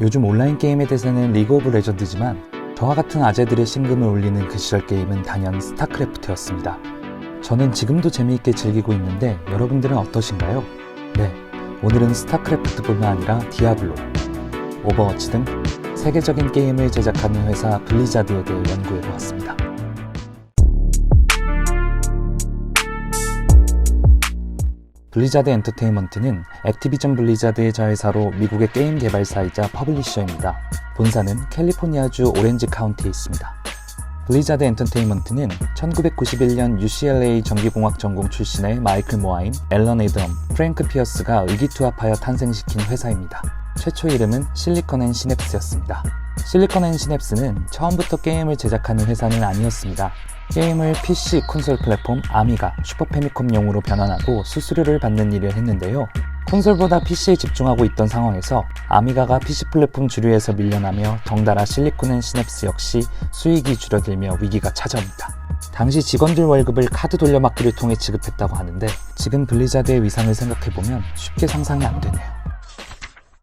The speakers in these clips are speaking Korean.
요즘 온라인 게임의 대세는 리그 오브 레전드지만 저와 같은 아재들의 심금을 울리는 그 시절 게임은 단연 스타크래프트였습니다. 저는 지금도 재미있게 즐기고 있는데 여러분들은 어떠신가요? 네, 오늘은 스타크래프트뿐만 아니라 디아블로, 오버워치 등 세계적인 게임을 제작하는 회사 블리자드에 대해 연구해보았습니다. 블리자드 엔터테인먼트는 액티비전 블리자드의 자회사로 미국의 게임 개발사이자 퍼블리셔입니다. 본사는 캘리포니아주 오렌지 카운티에 있습니다. 블리자드 엔터테인먼트는 1991년 UCLA 전기공학 전공 출신의 마이클 모하임, 앨런 에덤, 프랭크 피어스가 의기투합하여 탄생시킨 회사입니다. 최초 이름은 실리컨 앤 시냅스였습니다. 실리컨 앤 시냅스는 처음부터 게임을 제작하는 회사는 아니었습니다. 게임을 PC, 콘솔 플랫폼, 아미가, 슈퍼패미컴용으로 변환하고 수수료를 받는 일을 했는데요. 콘솔보다 PC에 집중하고 있던 상황에서 아미가가 PC 플랫폼 주류에서 밀려나며 덩달아 실리콘 앤 시냅스 역시 수익이 줄어들며 위기가 찾아옵니다. 당시 직원들 월급을 카드 돌려막기를 통해 지급했다고 하는데 지금 블리자드의 위상을 생각해보면 쉽게 상상이 안 되네요.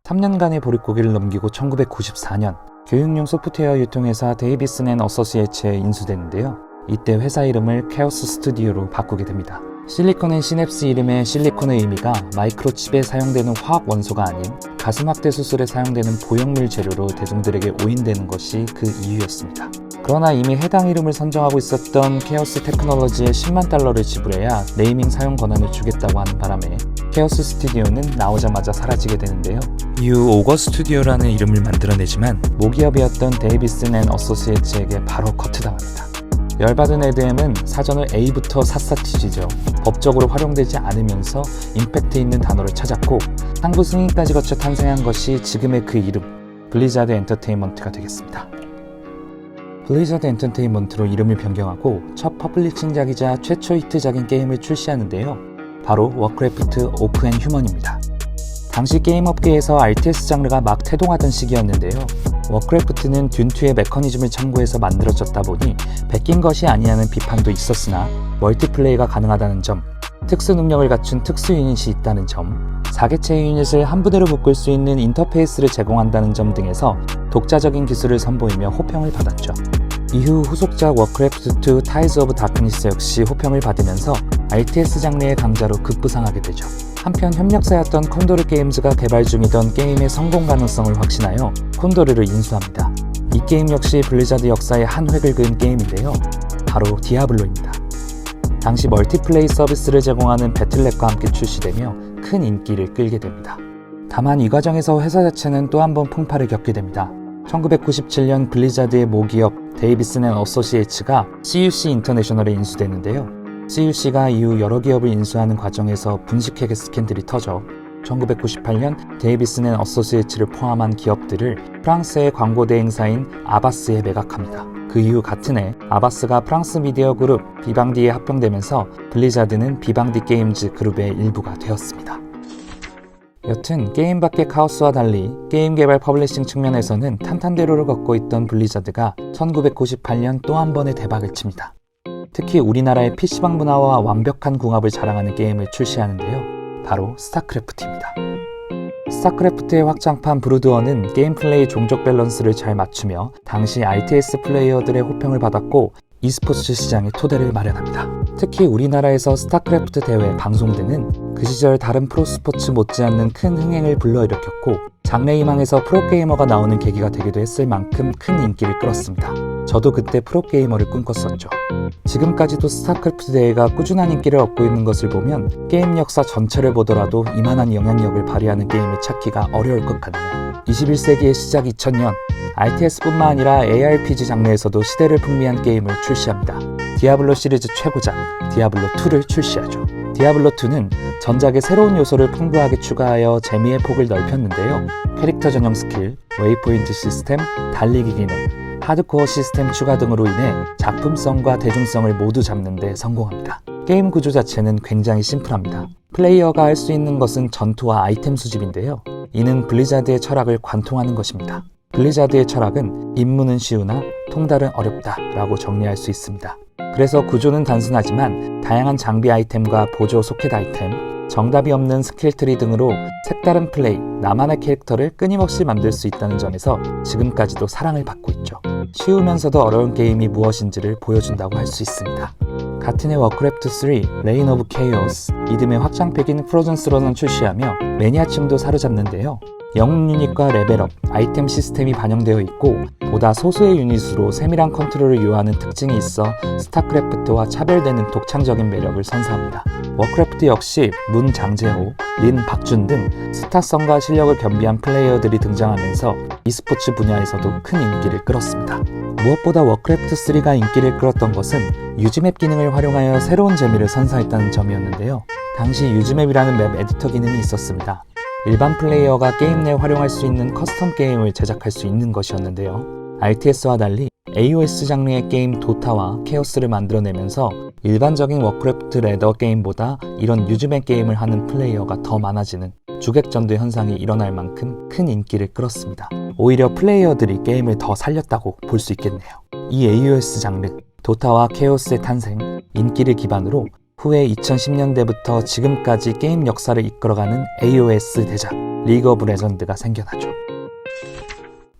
3년간의 보릿고개를 넘기고 1994년 교육용 소프트웨어 유통회사 데이비슨 앤 어소시에이츠에 인수되는데요. 이때 회사 이름을 케오스 스튜디오로 바꾸게 됩니다. 실리콘 앤 시냅스 이름의 실리콘의 의미가 마이크로칩에 사용되는 화학 원소가 아닌 가슴 확대 수술에 사용되는 보형물 재료로 대중들에게 오인되는 것이 그 이유였습니다. 그러나 이미 해당 이름을 선정하고 있었던 케오스 테크놀로지에 10만 달러를 지불해야 네이밍 사용 권한을 주겠다고 하는 바람에 케오스 스튜디오는 나오자마자 사라지게 되는데요. 이후 오거 스튜디오라는 이름을 만들어내지만 모기업이었던 데이비슨 앤 어소시에이츠에게 바로 커트당합니다. 열받은 에드엠은 사전을 A부터 샅샅 뒤지죠. 법적으로 활용되지 않으면서 임팩트 있는 단어를 찾았고 상부 승인까지 거쳐 탄생한 것이 지금의 그 이름, 블리자드 엔터테인먼트가 되겠습니다. 블리자드 엔터테인먼트로 이름을 변경하고 첫 퍼블리싱작이자 최초 히트작인 게임을 출시하는데요. 바로 워크래프트 오프 앤 휴먼입니다. 당시 게임 업계에서 RTS 장르가 막 태동하던 시기였는데요. 워크래프트는 듄2의 메커니즘을 참고해서 만들어졌다 보니 베낀 것이 아니냐는 비판도 있었으나 멀티플레이가 가능하다는 점, 특수 능력을 갖춘 특수 유닛이 있다는 점, 4개체 유닛을 한 부대로 묶을 수 있는 인터페이스를 제공한다는 점 등에서 독자적인 기술을 선보이며 호평을 받았죠. 이후 후속작 워크래프트2 타이즈 오브 다크니스 역시 호평을 받으면서 RTS 장르의 강자로 급부상하게 되죠. 한편 협력사였던 콘도르 게임즈가 개발 중이던 게임의 성공 가능성을 확신하여 콘도르를 인수합니다. 이 게임 역시 블리자드 역사의 한 획을 그은 게임인데요. 바로 디아블로입니다. 당시 멀티플레이 서비스를 제공하는 배틀넷과 함께 출시되며 큰 인기를 끌게 됩니다. 다만 이 과정에서 회사 자체는 또 한 번 풍파를 겪게 됩니다. 1997년 블리자드의 모기업 데이비슨 앤 어소시에이츠가 CUC 인터내셔널에 인수되는데요. CUC가 이후 여러 기업을 인수하는 과정에서 분식회계 스캔들이 터져 1998년 데이비슨 앤 어소시에이츠를 포함한 기업들을 프랑스의 광고 대행사인 아바스에 매각합니다. 그 이후 같은 해 아바스가 프랑스 미디어 그룹 비방디에 합병되면서 블리자드는 비방디 게임즈 그룹의 일부가 되었습니다. 여튼 게임 밖의 카오스와 달리 게임 개발 퍼블리싱 측면에서는 탄탄대로를 걷고 있던 블리자드가 1998년 또 한 번의 대박을 칩니다. 특히 우리나라의 PC방 문화와 완벽한 궁합을 자랑하는 게임을 출시하는데요. 바로 스타크래프트입니다. 스타크래프트의 확장판 브루드원은 게임 플레이 종족 밸런스를 잘 맞추며 당시 RTS 플레이어들의 호평을 받았고 e스포츠 시장의 토대를 마련합니다. 특히 우리나라에서 스타크래프트 대회, 방송 등은 그 시절 다른 프로스포츠 못지않는 큰 흥행을 불러일으켰고 장래 희망에서 프로게이머가 나오는 계기가 되기도 했을 만큼 큰 인기를 끌었습니다. 저도 그때 프로게이머를 꿈꿨었죠. 지금까지도 스타크래프트 대회가 꾸준한 인기를 얻고 있는 것을 보면 게임 역사 전체를 보더라도 이만한 영향력을 발휘하는 게임을 찾기가 어려울 것 같네요. 21세기의 시작 2000년, RTS뿐만 아니라 ARPG 장르에서도 시대를 풍미한 게임을 출시합니다. 디아블로 시리즈 최고작, 디아블로2를 출시하죠. 디아블로2는 전작의 새로운 요소를 풍부하게 추가하여 재미의 폭을 넓혔는데요. 캐릭터 전용 스킬, 웨이포인트 시스템, 달리기 기능, 하드코어 시스템 추가 등으로 인해 작품성과 대중성을 모두 잡는 데 성공합니다. 게임 구조 자체는 굉장히 심플합니다. 플레이어가 할 수 있는 것은 전투와 아이템 수집인데요. 이는 블리자드의 철학을 관통하는 것입니다. 블리자드의 철학은 임무는 쉬우나 통달은 어렵다 라고 정리할 수 있습니다. 그래서 구조는 단순하지만 다양한 장비 아이템과 보조 소켓 아이템, 정답이 없는 스킬트리 등으로 색다른 플레이, 나만의 캐릭터를 끊임없이 만들 수 있다는 점에서 지금까지도 사랑을 받고 있죠. 쉬우면서도 어려운 게임이 무엇인지를 보여준다고 할 수 있습니다. 같은 해 워크래프트 3, 레인 오브 케이오스, 이듬해 확장팩인 프로즌 스론을 출시하며 매니아층도 사로잡는데요. 영웅 유닛과 레벨업, 아이템 시스템이 반영되어 있고 보다 소수의 유닛으로 세밀한 컨트롤을 요하는 특징이 있어 스타크래프트와 차별되는 독창적인 매력을 선사합니다. 워크래프트 역시 문 장재호, 린 박준 등 스타성과 실력을 겸비한 플레이어들이 등장하면서 e스포츠 분야에서도 큰 인기를 끌었습니다. 무엇보다 워크래프트 3가 인기를 끌었던 것은 유즈맵 기능을 활용하여 새로운 재미를 선사했다는 점이었는데요. 당시 유즈맵이라는 맵 에디터 기능이 있었습니다. 일반 플레이어가 게임 내 활용할 수 있는 커스텀 게임을 제작할 수 있는 것이었는데요. RTS와 달리 AOS 장르의 게임 도타와 케오스를 만들어내면서 일반적인 워크래프트 레더 게임보다 이런 유즈맵 게임을 하는 플레이어가 더 많아지는 주객전도 현상이 일어날 만큼 큰 인기를 끌었습니다. 오히려 플레이어들이 게임을 더 살렸다고 볼 수 있겠네요. 이 AOS 장르, 도타와 케오스의 탄생, 인기를 기반으로 후에 2010년대부터 지금까지 게임 역사를 이끌어가는 AOS 대작 리그 오브 레전드가 생겨나죠.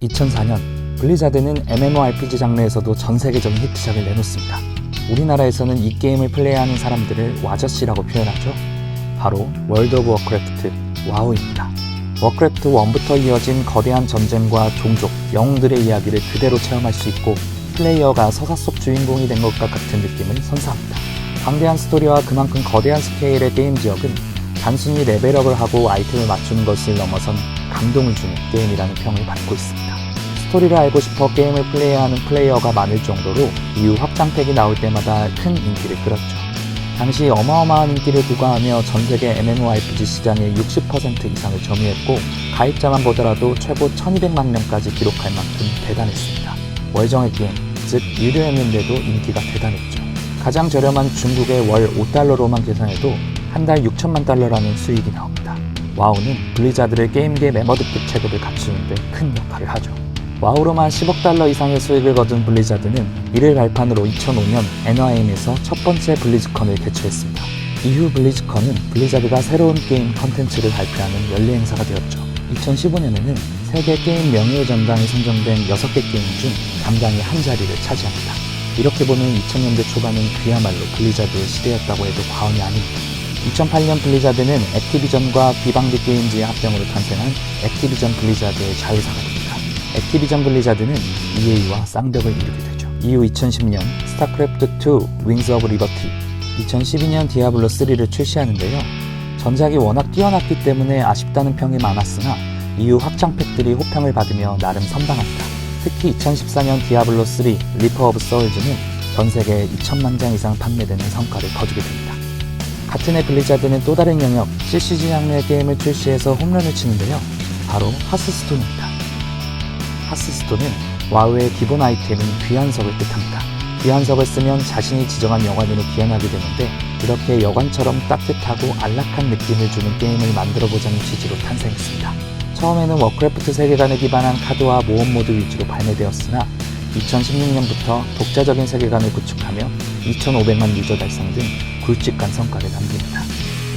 2004년 블리자드는 MMORPG 장르에서도 전 세계적인 히트작을 내놓습니다. 우리나라에서는 이 게임을 플레이하는 사람들을 와저씨라고 표현하죠. 바로 월드 오브 워크래프트 와우입니다. 워크래프트 1부터 이어진 거대한 전쟁과 종족, 영웅들의 이야기를 그대로 체험할 수 있고 플레이어가 서사 속 주인공이 된 것과 같은 느낌을 선사합니다. 방대한 스토리와 그만큼 거대한 스케일의 게임 지역은 단순히 레벨업을 하고 아이템을 맞추는 것을 넘어선 감동을 주는 게임이라는 평을 받고 있습니다. 스토리를 알고 싶어 게임을 플레이하는 플레이어가 많을 정도로 이후 확장팩이 나올 때마다 큰 인기를 끌었죠. 당시 어마어마한 인기를 부과하며 전세계 MMORPG 시장의 60% 이상을 점유했고 가입자만 보더라도 최고 1200만 명까지 기록할 만큼 대단했습니다. 월정액 게임, 즉 유료였는데도 인기가 대단했죠. 가장 저렴한 중국의 월 5달러로만 계산해도 한 달 6천만 달러라는 수익이 나옵니다. 와우는 블리자드를 게임계 매머드급 체급을 갖추는 데 큰 역할을 하죠. 와우로만 10억 달러 이상의 수익을 거둔 블리자드는 이를 발판으로 2005년 NYM에서 첫 번째 블리즈컨을 개최했습니다. 이후 블리즈컨은 블리자드가 새로운 게임 컨텐츠를 발표하는 연례 행사가 되었죠. 2015년에는 세계 게임 명예의 전당에 선정된 6개 게임 중 당당히 한 자리를 차지합니다. 이렇게 보면 2000년대 초반은 그야말로 블리자드의 시대였다고 해도 과언이 아닙니다. 2008년 블리자드는 액티비전과 비방드 게임즈의 합병으로 탄생한 액티비전 블리자드의 자회사가 됩니다. 액티비전 블리자드는 EA와 쌍벽을 이루게 되죠. 이후 2010년 스타크래프트2 윙스 오브 리버티, 2012년 디아블로 3를 출시하는데요. 전작이 워낙 뛰어났기 때문에 아쉽다는 평이 많았으나 이후 확장팩들이 호평을 받으며 나름 선방합니다. 특히 2014년 디아블로3 리퍼 오브 소울즈는 전 세계에 2천만 장 이상 판매되는 성과를 거두게 됩니다. 같은 해 블리자드는 또 다른 영역 CCG 장르의 게임을 출시해서 홈런을 치는데요. 바로 하스스톤입니다. 하스스톤은 와우의 기본 아이템인 귀환석을 뜻합니다. 귀환석을 쓰면 자신이 지정한 여관으로 귀환하게 되는데 이렇게 여관처럼 따뜻하고 안락한 느낌을 주는 게임을 만들어보자는 취지로 탄생했습니다. 처음에는 워크래프트 세계관에 기반한 카드와 모험 모드 위주로 발매되었으나 2016년부터 독자적인 세계관을 구축하며 2,500만 유저 달성 등 굵직한 성과를 남깁니다.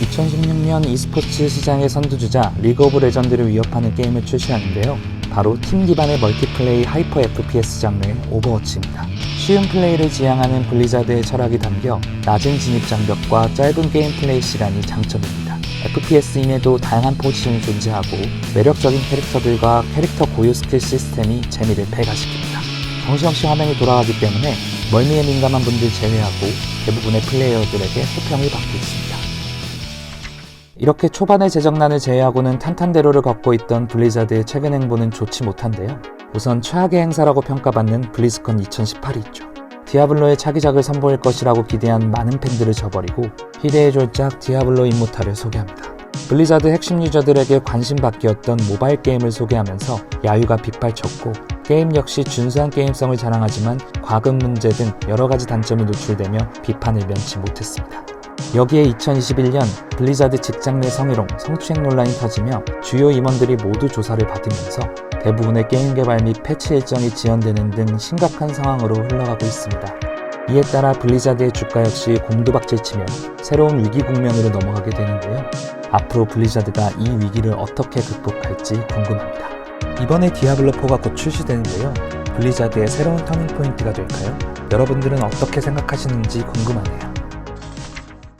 2016년 e스포츠 시장의 선두주자 리그 오브 레전드를 위협하는 게임을 출시하는데요. 바로 팀 기반의 멀티플레이 하이퍼 FPS 장르의 오버워치입니다. 쉬운 플레이를 지향하는 블리자드의 철학이 담겨 낮은 진입 장벽과 짧은 게임 플레이 시간이 장점입니다. FPS임에도 다양한 포지션이 존재하고 매력적인 캐릭터들과 캐릭터 고유 스킬 시스템이 재미를 배가시킵니다. 정신없이 화면이 돌아가기 때문에 멀미에 민감한 분들 제외하고 대부분의 플레이어들에게 호평을 받고 있습니다. 이렇게 초반의 재정난을 제외하고는 탄탄대로를 걷고 있던 블리자드의 최근 행보는 좋지 못한데요. 우선 최악의 행사라고 평가받는 블리즈컨 2018이 있죠. 디아블로의 차기작을 선보일 것이라고 기대한 많은 팬들을 저버리고 희대의 졸작 디아블로 임모탈을 소개합니다. 블리자드 핵심 유저들에게 관심받기였던 모바일 게임을 소개하면서 야유가 빗발쳤고 게임 역시 준수한 게임성을 자랑하지만 과금 문제 등 여러가지 단점이 노출되며 비판을 면치 못했습니다. 여기에 2021년 블리자드 직장 내 성희롱, 성추행 논란이 터지며 주요 임원들이 모두 조사를 받으면서 대부분의 게임 개발 및 패치 일정이 지연되는 등 심각한 상황으로 흘러가고 있습니다. 이에 따라 블리자드의 주가 역시 곤두박질치며 새로운 위기 국면으로 넘어가게 되는데요. 앞으로 블리자드가 이 위기를 어떻게 극복할지 궁금합니다. 이번에 디아블로4가 곧 출시되는데요. 블리자드의 새로운 터닝 포인트가 될까요? 여러분들은 어떻게 생각하시는지 궁금하네요.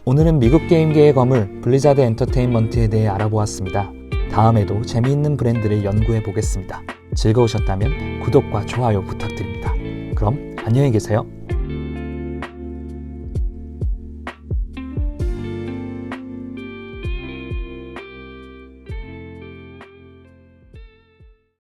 오늘은 미국 게임계의 거물 블리자드 엔터테인먼트에 대해 알아보았습니다. 다음에도 재미있는 브랜드를 연구해 보겠습니다. 즐거우셨다면 구독과 좋아요 부탁드립니다. 그럼 안녕히 계세요.